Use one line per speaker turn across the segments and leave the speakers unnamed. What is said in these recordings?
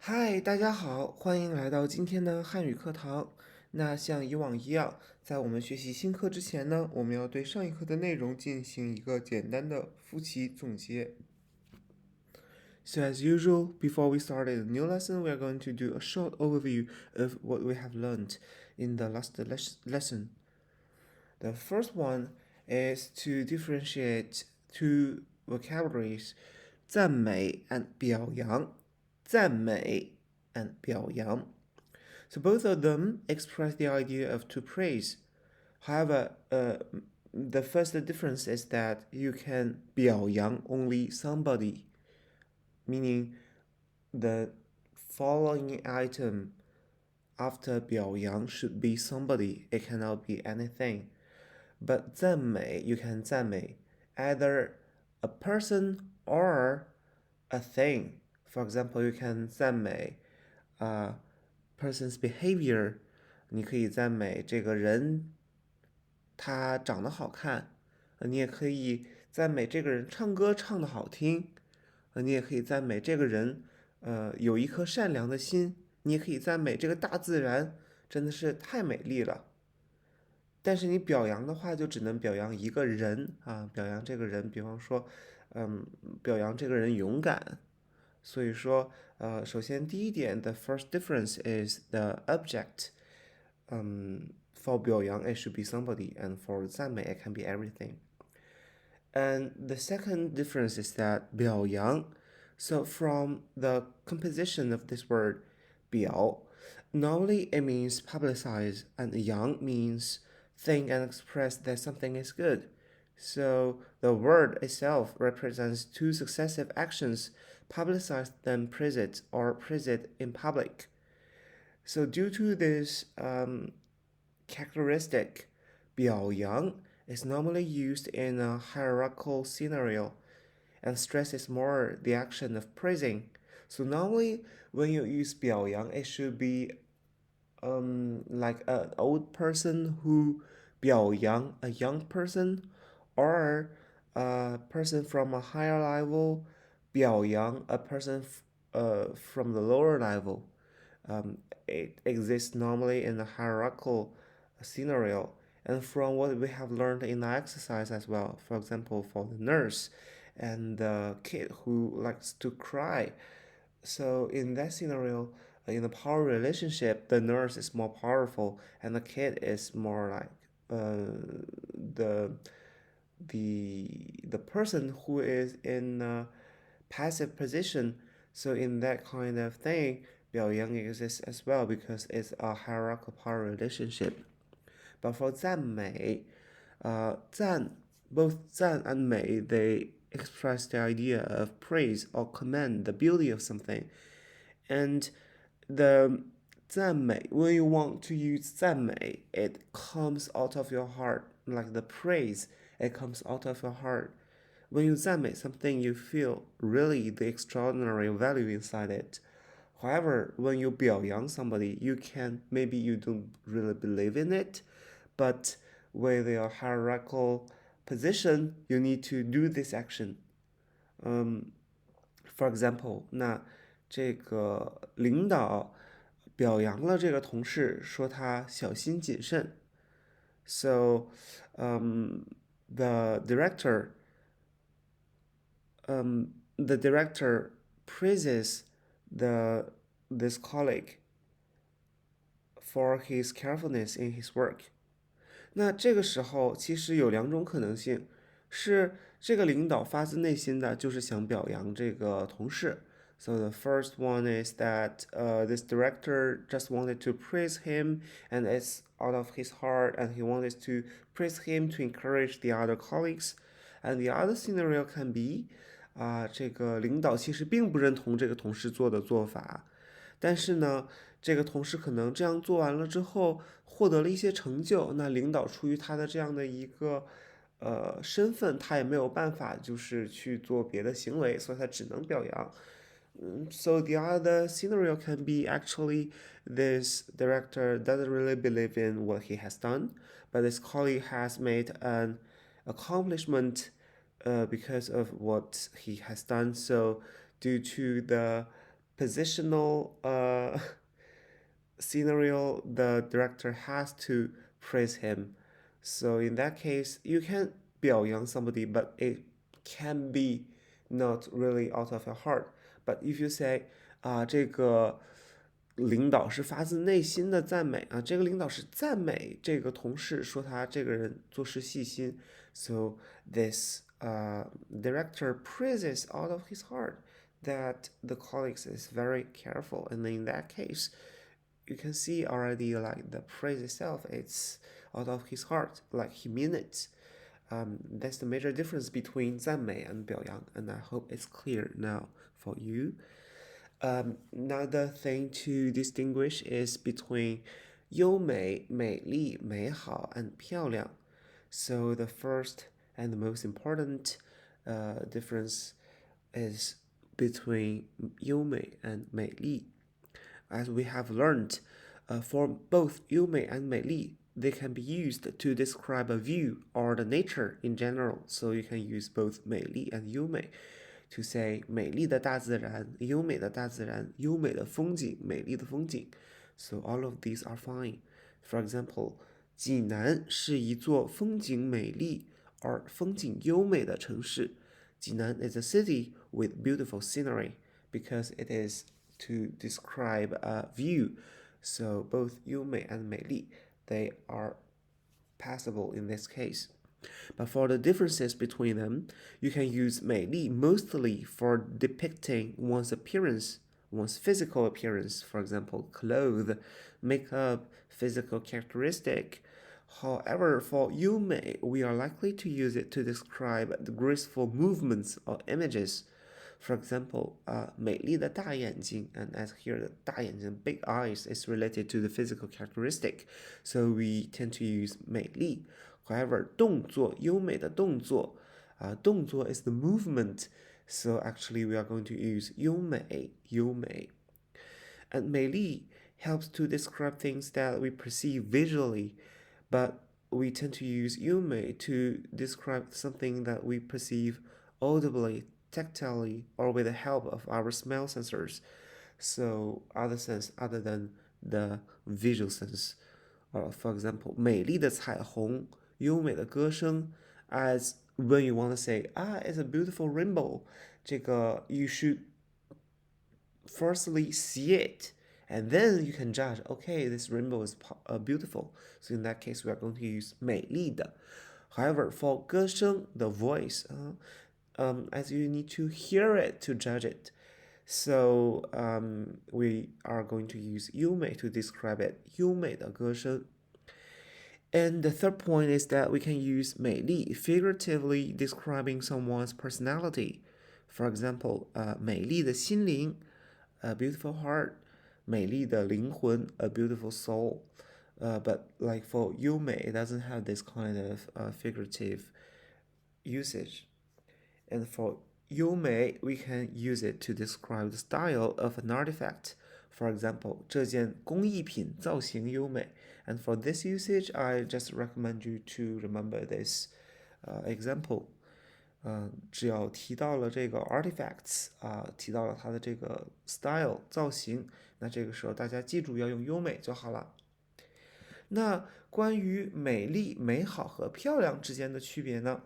嗨，大家好，欢迎来到今天的汉语课堂。那像以往一样，在我们学习新课之前呢，我们要对上一课的内容进行一个简单的复习总结。So as usual, before we start a new lesson, we are going to do a short overview of what we have learned in the last lesson. The first one is to differentiate two vocabularies, 赞美 and 表扬。赞美 and 表扬. So both of them express the idea of to praise. However, the first difference is that you can 表扬 only somebody, meaning the following item after 表扬 should be somebody. It cannot be anything. But 赞美 you can 赞美 either a person or a thing. For example, you can 赞美person's behavior. 你可以赞美这个人他长得好看，你也可以赞美这个人唱歌唱得好听，你也可以赞美这个人有一颗善良的心，你也可以赞美这个大自然真的是太美丽了。但是你表扬的话，就只能表扬一个人啊，表扬这个人，比方说，表扬这个人勇敢。所以说，首先第一点，the first difference is the object. For 表扬, it should be somebody, and for 赞美, it can be everything. And the second difference is that 表扬. So from the composition of this word, 表, normally it means publicize, and 扬 means think and express that something is good. So the word itself represents two successive actions, publicize then praise it, or praise it in public. So due to this characteristic, 表扬 is normally used in a hierarchical scenario and stresses more the action of praising. So normally when you use 表扬, it should be like an old person who 表扬 a young person, or a person from a higher level 表扬 a person from the lower level. It exists normally in a hierarchical scenario, and from what we have learned in the exercise as well. For example, for the nurse and the kid who likes to cry. So in that scenario, in the power relationship, the nurse is more powerful, and the kid is more like the the person who is in a passive position. So in that kind of thing, 表扬 exists as well because it's a hierarchical power relationship. But for 赞美, 赞 both 赞 and 美 they express the idea of praise or commend the beauty of something. And the 赞美, when you want to use 赞美, it comes out of your heart, like the praise, it comes out of your heart. When you 赞美 something, you feel really the extraordinary value inside it. However, when you 表扬 somebody, maybe you don't really believe in it, but with your hierarchical position, you need to do this action. For example, 那这个领导表扬了这个同事，说他小心谨慎。So, the director, the director praises this colleague for his carefulness in his work. 那这个时候其实有两种可能性，是这个领导发自内心的就是想表扬这个同事。So the first one is that this director just wanted to praise him, and it's out of his heart, and he wanted to praise him to encourage the other colleagues. And the other scenario can be, 这个领导其实并不认同这个同事做的做法，但是呢，这个同事可能这样做完了之后，获得了一些成就，那领导出于他的这样的一个身份，他也没有办法就是去做别的行为，所以他只能表扬。So the other scenario can be actually this director doesn't really believe in what he has done, but this colleague has made an accomplishment because of what he has done. So due to the positional scenario, the director has to praise him. So in that case, you can 表扬 somebody, but it can be not really out of your heart. But if you say 这个领导是发自内心的赞美这个领导是赞美这个同事，说他这个人做事细心。So this director praises out of his heart that the colleagues is very careful, and in that case, you can see already like the praise itself, it's out of his heart, like he mean it. That's the major difference between 赞美 and 表扬, and I hope it's clear now for you. Another thing to distinguish is between 优美、美丽、美好 and 漂亮. So the first and the most important difference is between 优美 and 美丽. As we have learned, for both 优美 and 美丽, they can be used to describe a view or the nature in general. So you can use both 美丽 and 优美 to say 美丽的大自然、优美的大自然、优美的风景、美丽的风景。So all of these are fine. For example, 济南是一座风景美丽而风景优美的城市。济南 is a city with beautiful scenery because it is to describe a view. So both 优美 and 美丽 they are passable in this case. But for the differences between them, you can use 美丽 mostly for depicting one's appearance, one's physical appearance, for example, clothes, makeup, physical characteristic. However, for 优美, we are likely to use it to describe the graceful movements or images. For example, 美丽的大眼睛, and as here the 大眼睛, big eyes, is related to the physical characteristic, so we tend to use 美丽. However, 动作, 优美的动作, 动作 is the movement, so actually we are going to use 优美, 优美. And 美丽 helps to describe things that we perceive visually, but we tend to use 优美 to describe something that we perceive audibly, tactilely, or with the help of our smell sensors. So other sense other than the visual sense. For example, 美丽的彩虹, 优美的歌声, as when you want to say, it's a beautiful rainbow, 这个 you should firstly see it, and then you can judge, okay, this rainbow is beautiful. So in that case, we are going to use 美丽的. However, for 歌声, the voice, as you need to hear it to judge it. So we are going to use 优美 to describe it, 优美的歌声. And the third point is that we can use 美丽 figuratively describing someone's personality. For example, 美丽的心灵, a beautiful heart, 美丽的灵魂, a beautiful soul. But like for 优美, it doesn't have this kind of figurative usage. And for 优美, we can use it to describe the style of an artifact. For example, 这件工艺品造型优美. And for this usage, I just recommend you to remember this example. 只要提到了这个 artifacts 提到了它的这个 style 造型，那这个时候大家记住要用优美就好了。那关于美丽、美好和漂亮之间的区别呢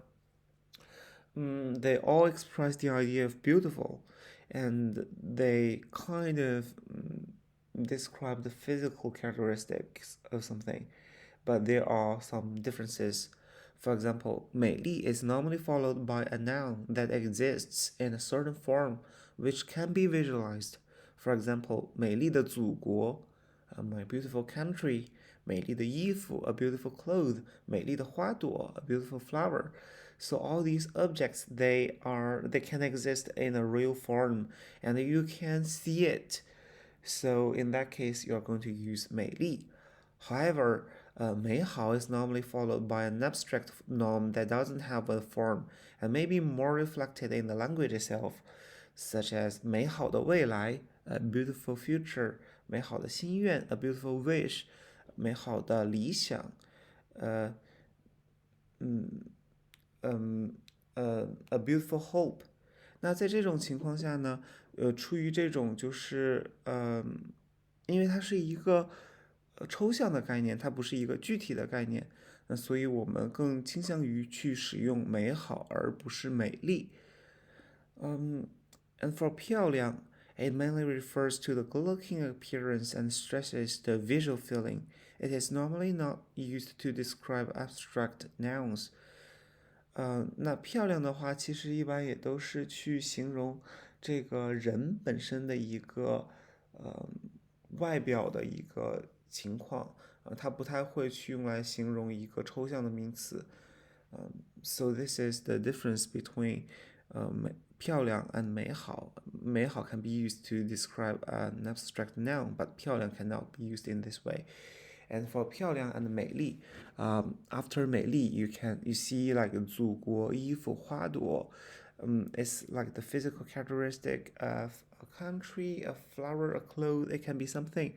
？They all express the idea of beautiful, and they kind of describe the physical characteristics of something, but there are some differences. For example, 美丽 is normally followed by a noun that exists in a certain form, which can be visualized. For example, 美丽的祖国, my beautiful country, 美丽的衣服, a beautiful cloth, 美丽的花朵, a beautiful flower. So all these objects, they can exist in a real form, and you can see it. So in that case, you're going to use 美丽. However, 美好 is normally followed by an abstract norm that doesn't have a form and may be more reflected in the language itself, such as 美好的未来, a beautiful future, 美好的心愿, a beautiful wish, 美好的理想, a beautiful hope. 那在这种情况下呢，出于这种就是因为它是一个抽象的概念，它不是一个具体的概念，那所以我们更倾向于去使用美好而不是美丽。And for 漂亮, it mainly refers to the good-looking appearance and stresses the visual feeling. It is normally not used to describe abstract nouns. 那漂亮的话，其实一般也都是去形容这个人本身的一个呃外表的一个情况，它不太会去用来形容一个抽象的名词。So this is the difference between 漂亮 and 美好。美好 can be used to describe an abstract noun, but 漂亮 cannot be used in this way. And for 漂亮 and 美丽, after 美丽 you see like 祖国衣服花朵, it's like the physical characteristic of a country, a flower, a cloth. It can be something.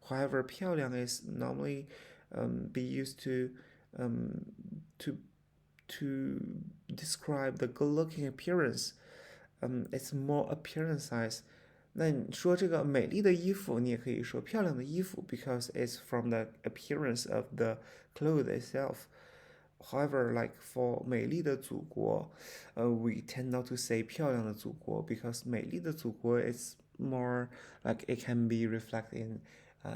However, 漂亮 is normally be used to to describe the good-looking appearance. It's more appearance-size. 那你说这个美丽的衣服，你也可以说漂亮的衣服 because it's from the appearance of the clothes itself. However, like for 美丽的祖国, we tend not to say 漂亮的祖国 because 美丽的祖国 is more like it can be reflected in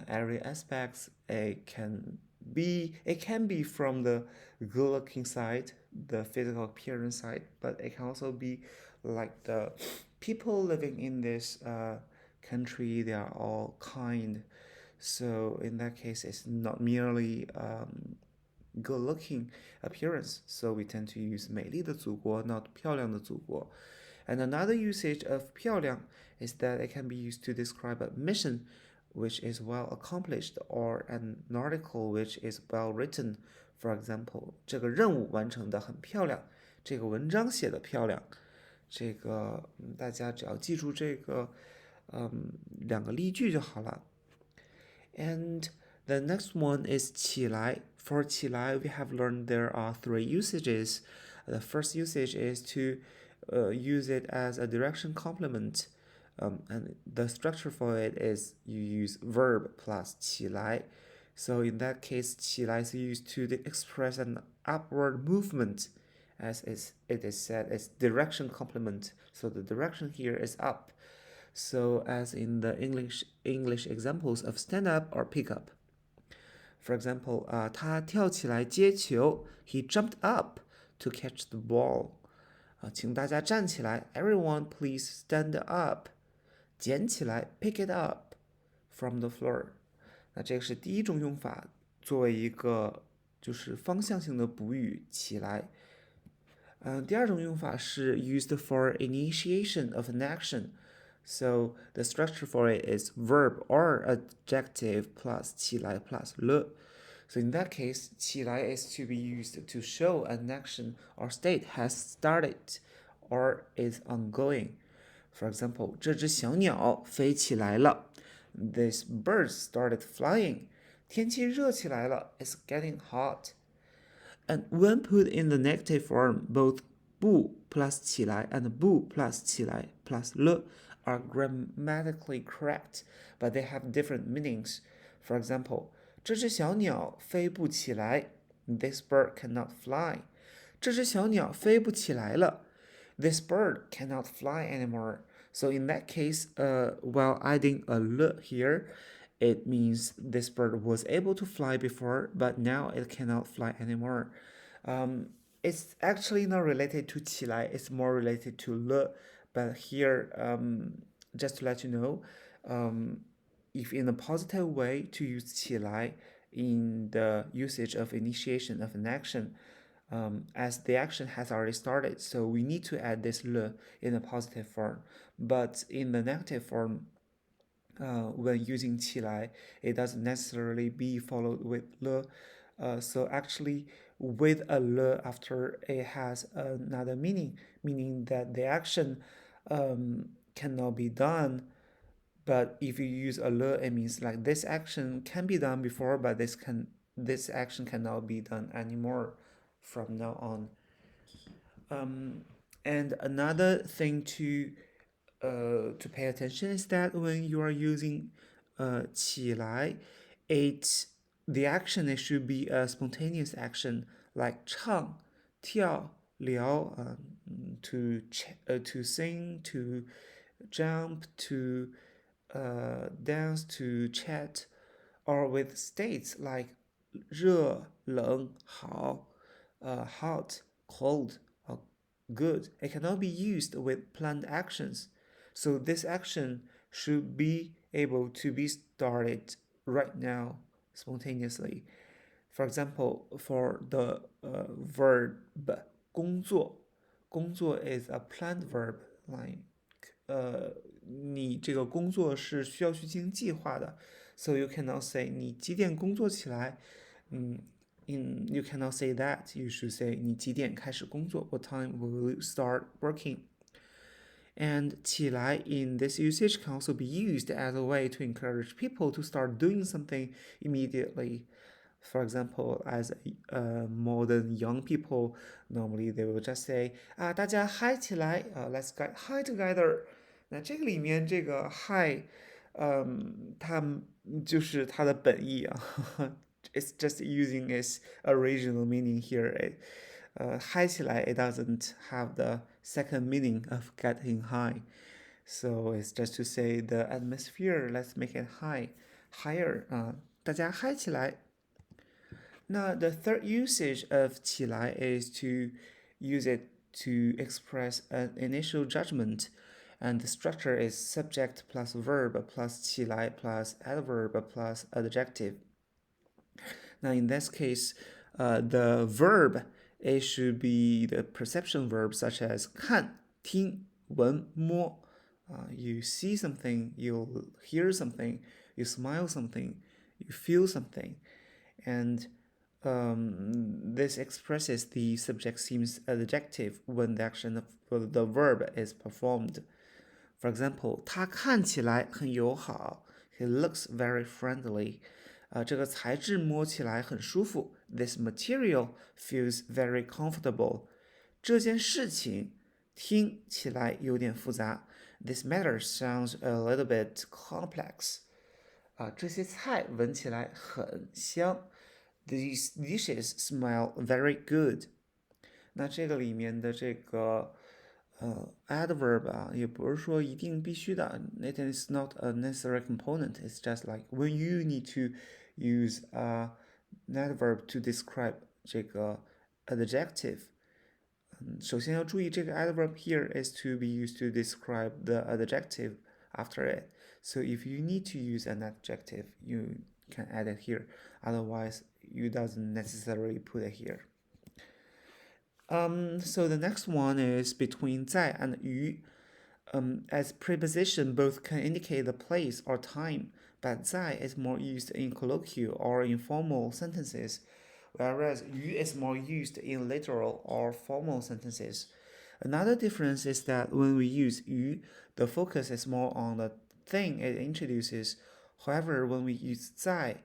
every aspects. It can be from the good-looking side, the physical appearance side, but it can also be like the people living in this country. They are all kind. So in that case, it's not merely good-looking appearance. So we tend to use 美丽的祖国, not 漂亮的祖国. And another usage of 漂亮 is that it can be used to describe a mission which is well accomplished or an article which is well written. For example, 这个任务完成的很漂亮，这个文章写的漂亮。这个大家只要记住这个两个例句就好了。And the next one is 起来. For 起来, we have learned there are three usages. The first usage is to use it as a direction complement. And the structure for it is you use verb plus 起来. So in that case, 起来 is used to express an upward movement. As it is said, it's direction complement. So the direction here is up. So as in the English examples of stand up or pick up. For example, 他跳起来接球 he jumped up to catch the ball. 请大家站起来 everyone please stand up. 捡起来 pick it up from the floor. 那这个是第一种用法，作为一个就是方向性的补语起来。第二种用法是 used for initiation of an action. So the structure for it is verb or adjective plus 起来 plus le. So in that case, 起来 is to be used to show an action or state has started or is ongoing. For example, 这只小鸟飞起来了. This bird started flying. 天气热起来了. It's getting hot. And when put in the negative form, both 不 plus 起来 and 不 plus 起来 plus le are grammatically correct, but they have different meanings. For example, 这只小鸟飞不起来. This bird cannot fly. 这只小鸟飞不起来了. This bird cannot fly anymore. So in that case, while adding a le here, it means this bird was able to fly before, but now it cannot fly anymore. It's actually not related to 起来, it's more related to le. But here, just to let you know, if in a positive way to use 起来 in the usage of initiation of an action, as the action has already started, so we need to add this le in a positive form. But in the negative form, when using 起来, it doesn't necessarily be followed with le. So actually, with a le after it has another meaning that the action cannot be done. But if you use a le, it means like this action can be done before, but this action cannot be done anymore from now on. And another thing to to pay attention is that when you are using 起来, the action it should be a spontaneous action like 唱,跳, 聊, to sing, to jump, to dance, to chat, or with states like 热,冷, 好, hot, cold, or good. It cannot be used with planned actions. So this action should be able to be started right now, spontaneously. For example, for the verb 工作, 工作 is a planned verb, like 你这个工作是需要去进行计划的 so you cannot say 你几点工作起来 you cannot say that, you should say 你几点开始工作 what time will you start working. And 起来 in this usage can also be used as a way to encourage people to start doing something immediately. For example, as modern young people, normally they will just say 大家嗨起来 let's get high together. 那这个里面这个 high 它就是它的本意啊it's just using its original meaning here. High 起来 it doesn't have the second meaning of getting high. So it's just to say the atmosphere, let's make it higher. 大家嗨起来。那 the third usage of 起来 is to use it to express an initial judgment. And the structure is subject plus verb plus 起来 plus adverb plus adjective. Now in this case, the verb, it should be the perception verb such as 看,听,闻,摸. You see something, you hear something, you smile something, you feel something. And this expresses the subject seems adjective when the action of the verb is performed. For example, 他看起来很友好 He looks very friendly. 这个材质摸起来很舒服 This material feels very comfortable. 这件事情听起来有点复杂 This matter sounds a little bit complex. 这些菜闻起来很香 These dishes smell very good. 那这个里面的这个adverb 也不是说一定必须的 It is not a necessary component. It's just like when you need to use an adverb to describe 这个 adjective. 首先要注意这个 adverb here is to be used to describe the adjective after it. So if you need to use an adjective, you can add it here. Otherwise, you doesn't necessarily put it here. So the next one is between 在 and 于. As preposition, both can indicate the place or time, but 在 is more used in colloquial or informal sentences, whereas 于 is more used in literal or formal sentences. Another difference is that when we use 于, the focus is more on the thing it introduces. However, when we use 在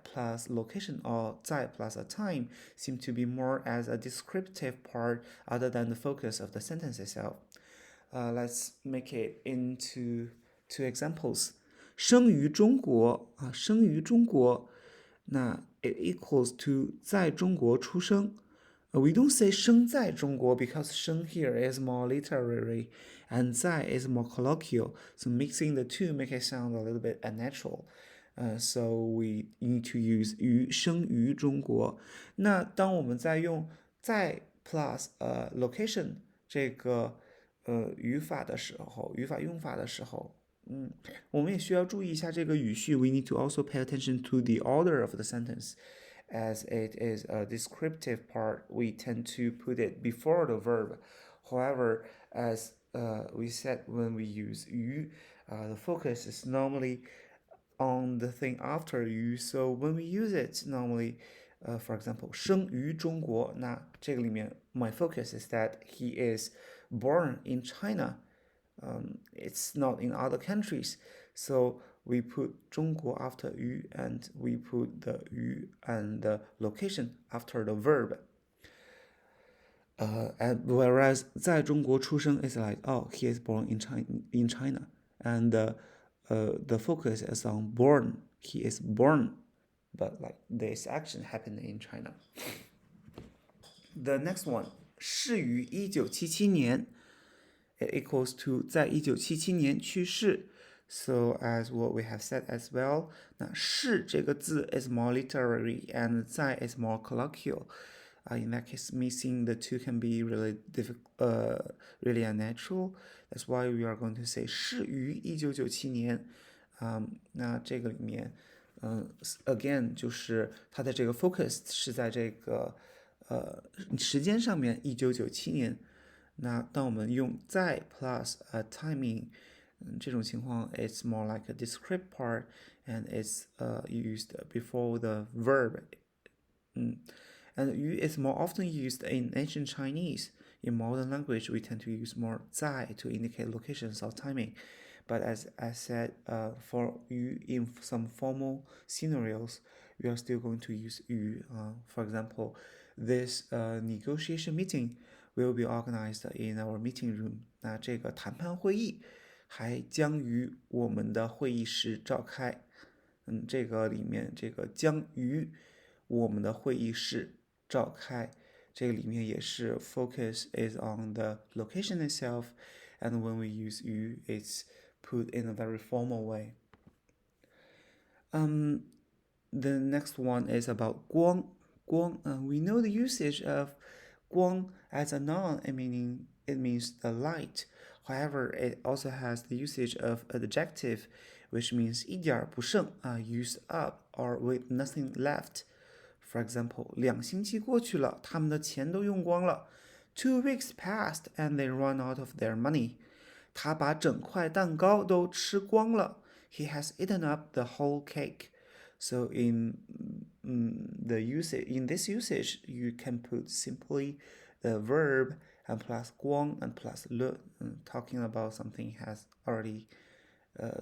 plus location or 在 plus a time seem to be more as a descriptive part other than the focus of the sentence itself. Let's make it into two examples. 生于中国生于中国那 it equals to 在中国出生 We don't say 生在中国 because 生 here is more literary and 在 is more colloquial. So mixing the two make it sound a little bit unnatural. So we need to use 于生于中国。那当我们在用在 plus location 这个语法的时候，语法用法的时候，我们也需要注意一下这个语序。We need to also pay attention to the order of the sentence. As it is a descriptive part, we tend to put it before the verb. However, as we said when we use 于 the focus is normally on the thing after 于 so when we use it normally, for example, 生于中国那这个里面 my focus is that he is born in China. It's not in other countries. So we put 中国 after 于 and we put the 于 and the location after the verb.
And whereas 在中国出生 is like, oh, he is born in China, and the focus is on born. He is born, but like this action happened in China. The next one, 逝于1977年 it equals to 在1977年去世。So as what we have said as well, 那逝这个字 is more literary and 在 is more colloquial. In that case, mixing the two can be really really unnatural. That's why we are going to say 逝于1997年。那这个里面，again 就是它的这个 focus 是在这个时间上面，1997年。那当我们用在 plus timing，这种情况 it's more like a descript part and it's used before the verb. And 于 is more often used in ancient Chinese. In modern language, we tend to use more 在 to indicate locations or timing. But as I said, for 于 in some formal scenarios, we are still going to use 于. For example, this negotiation meeting will be organized in our meeting room. 那这个谈判会议还将于我们的会议室召开。这个里面这个将于我们的会议室召开，这个里面也是 focus is on the location itself, and when we use 于 it's put in a very formal way. The next one is about 光。光 we know the usage of 光 as a noun, it means the light. However, it also has the usage of adjective, which means 一点不剩 used up or with nothing left. For example, 2星期过去了，他们的钱都用光了。2 weeks passed and they run out of their money. 他把整块蛋糕都吃光了。He has eaten up the whole cake. So in this usage, you can put simply the verb and plus 光 and plus 了, talking about something has already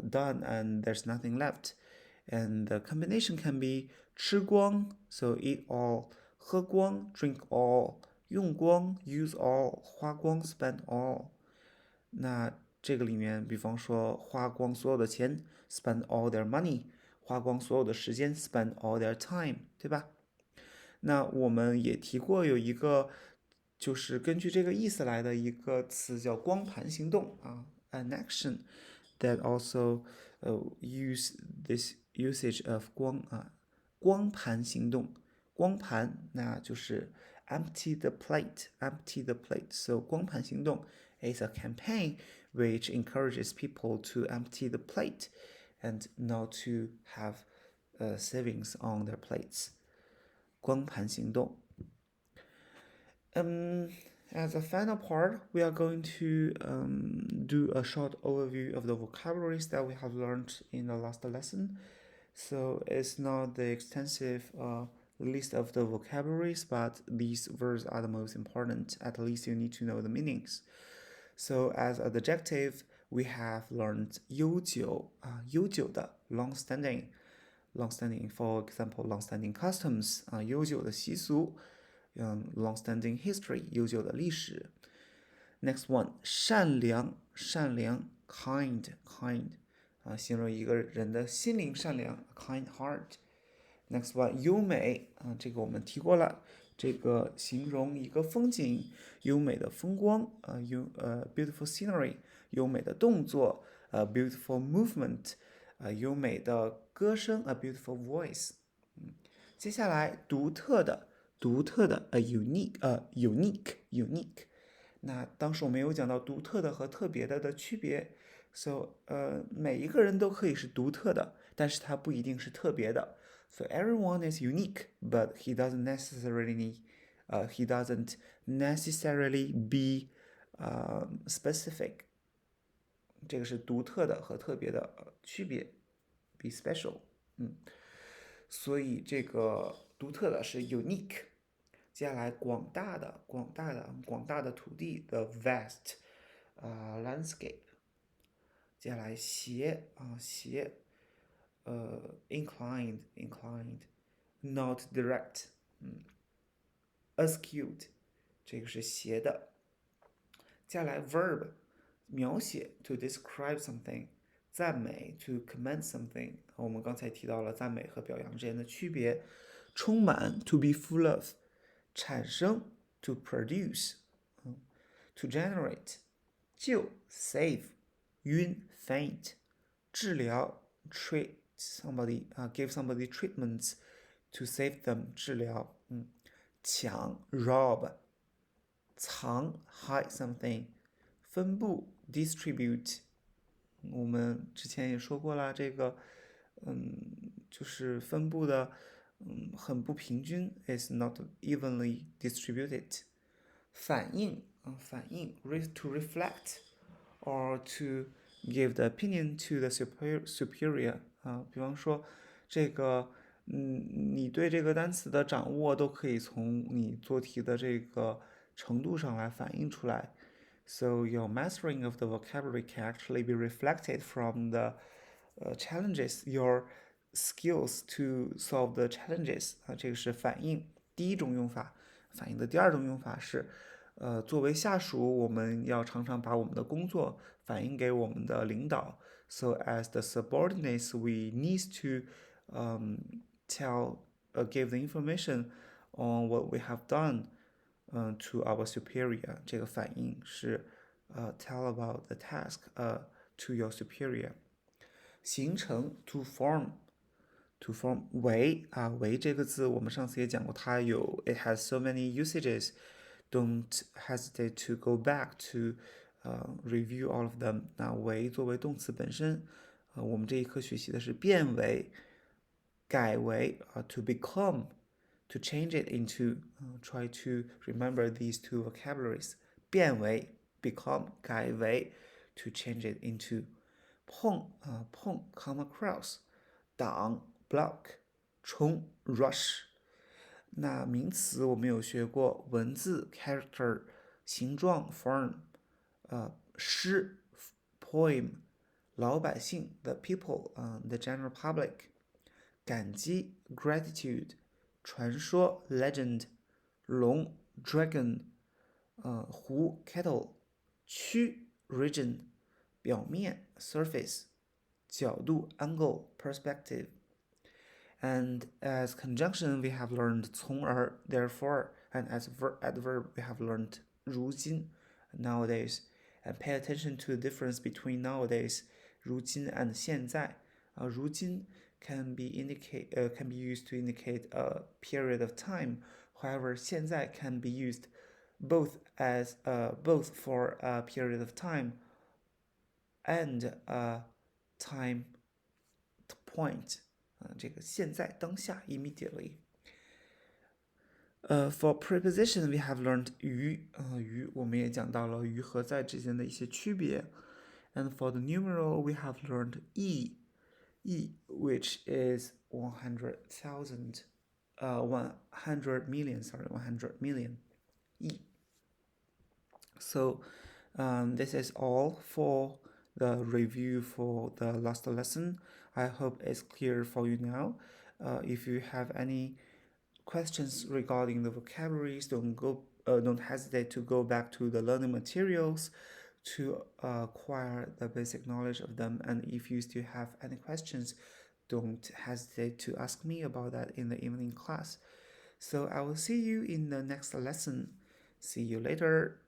done and there's nothing left. And the combination can be 吃光 so eat all, 喝光 drink all, 用光 use all, 花光 spend all. 那这个里面，比方说花光所有的钱 spend all their money, 花光所有的时间 spend all their time, 对吧？那我们也提过有一个就是根据这个意思来的一个词叫光盘行动an action that also use this usage of 光盘行动。光盘那就是 empty the plate. So 光盘行动 is a campaign which encourages people to empty the plate and not to have savings on their plates. 光盘行动。As a final part, we are going to do a short overview of the vocabularies that we have learned in the last lesson. So it's not the extensive list of the vocabularies, but these words are the most important. At least you need to know the meanings. So as an adjective, we have learned 悠久悠久的 long-standing. For example, long-standing customs 悠久的习俗。long-standing history 悠久的历史。Next one 善良 kind 形容一个人的心灵善良 kind heart. Next one 优美这个我们提过了，这个形容一个风景优美的风光beautiful scenery 优美的动作beautiful movement 优美的歌声beautiful voice. 接下来独特的 unique. 那当时我们有讲到独特的和特别的区别 So 每一个人都可以是独特的，但是他不一定是特别的。So everyone is unique, but he doesn't necessarily be specific. 这个是独特的和特别的区别 be special. 所以这个独特的是 unique。接下来广大的土地的 vast landscape。接下来斜inclined not direct askew 这个是斜的。接下来 verb 描写 to describe something， 赞美 to commend something。我们刚才提到了赞美和表扬之间的区别。充满 to be full of， 产生 to produce， to generate， 救 save， 晕 faint， 治疗 treat somebody give somebody treatments to save them， 治疗抢 rob， 藏 hide something， 分布 distribute。我们之前也说过了，这个就是分布的很不平均 is not evenly distributed。 反应to reflect or to give the opinion to the superior 比方说这个你对这个单词的掌握都可以从你做题的这个程度上来反映出来。So your mastering of the vocabulary can actually be reflected from the challenges, your skills to solve the challenges 这个是反应第一种用法。反应的第二种用法是作为下属，我们要常常把我们的工作反映给我们的领导。So as the subordinates, we need to give the information on what we have done to our superior。 这个反应是tell about the task to your superior。 形成 to form 为为这个字我们上次也讲过，它有 it has so many usages, don't hesitate to go back to review all of them。 那为作为动词本身我们这一课学习的是变为改为to become to change it into try to remember these two vocabularies。 变为 become 改为 to change it into。 碰come across， 挡 block， 冲 rush。 那名词我们有学过文字 character， 形状 form， 诗 poem， 老百姓 the people the general public， 感激 gratitude， 传说 legend， 龙 dragon， 湖 kettle， 区 region， 表面 surface， 角度 angle perspective。 And as conjunction we have learned 从而 therefore, and as adverb we have learned 如今 nowadays。 And pay attention to the difference between nowadays 如今 and 现在。如今 can be used to indicate a period of time. However, 现在 can be used both for a period of time and a time point。 这个现在当下 immediately。 For preposition we have learned 于我们也讲到了于和在之间的一些区别。 And for the numeral we have learned 一 which is 100,000 100 million 一。 So this is all for the review for the last lesson. I hope it's clear for you now. If you have any questions regarding the vocabularies, don't hesitate to go back to the learning materials to acquire the basic knowledge of them. And if you still have any questions, don't hesitate to ask me about that in the evening class. So I will see you in the next lesson. See you later.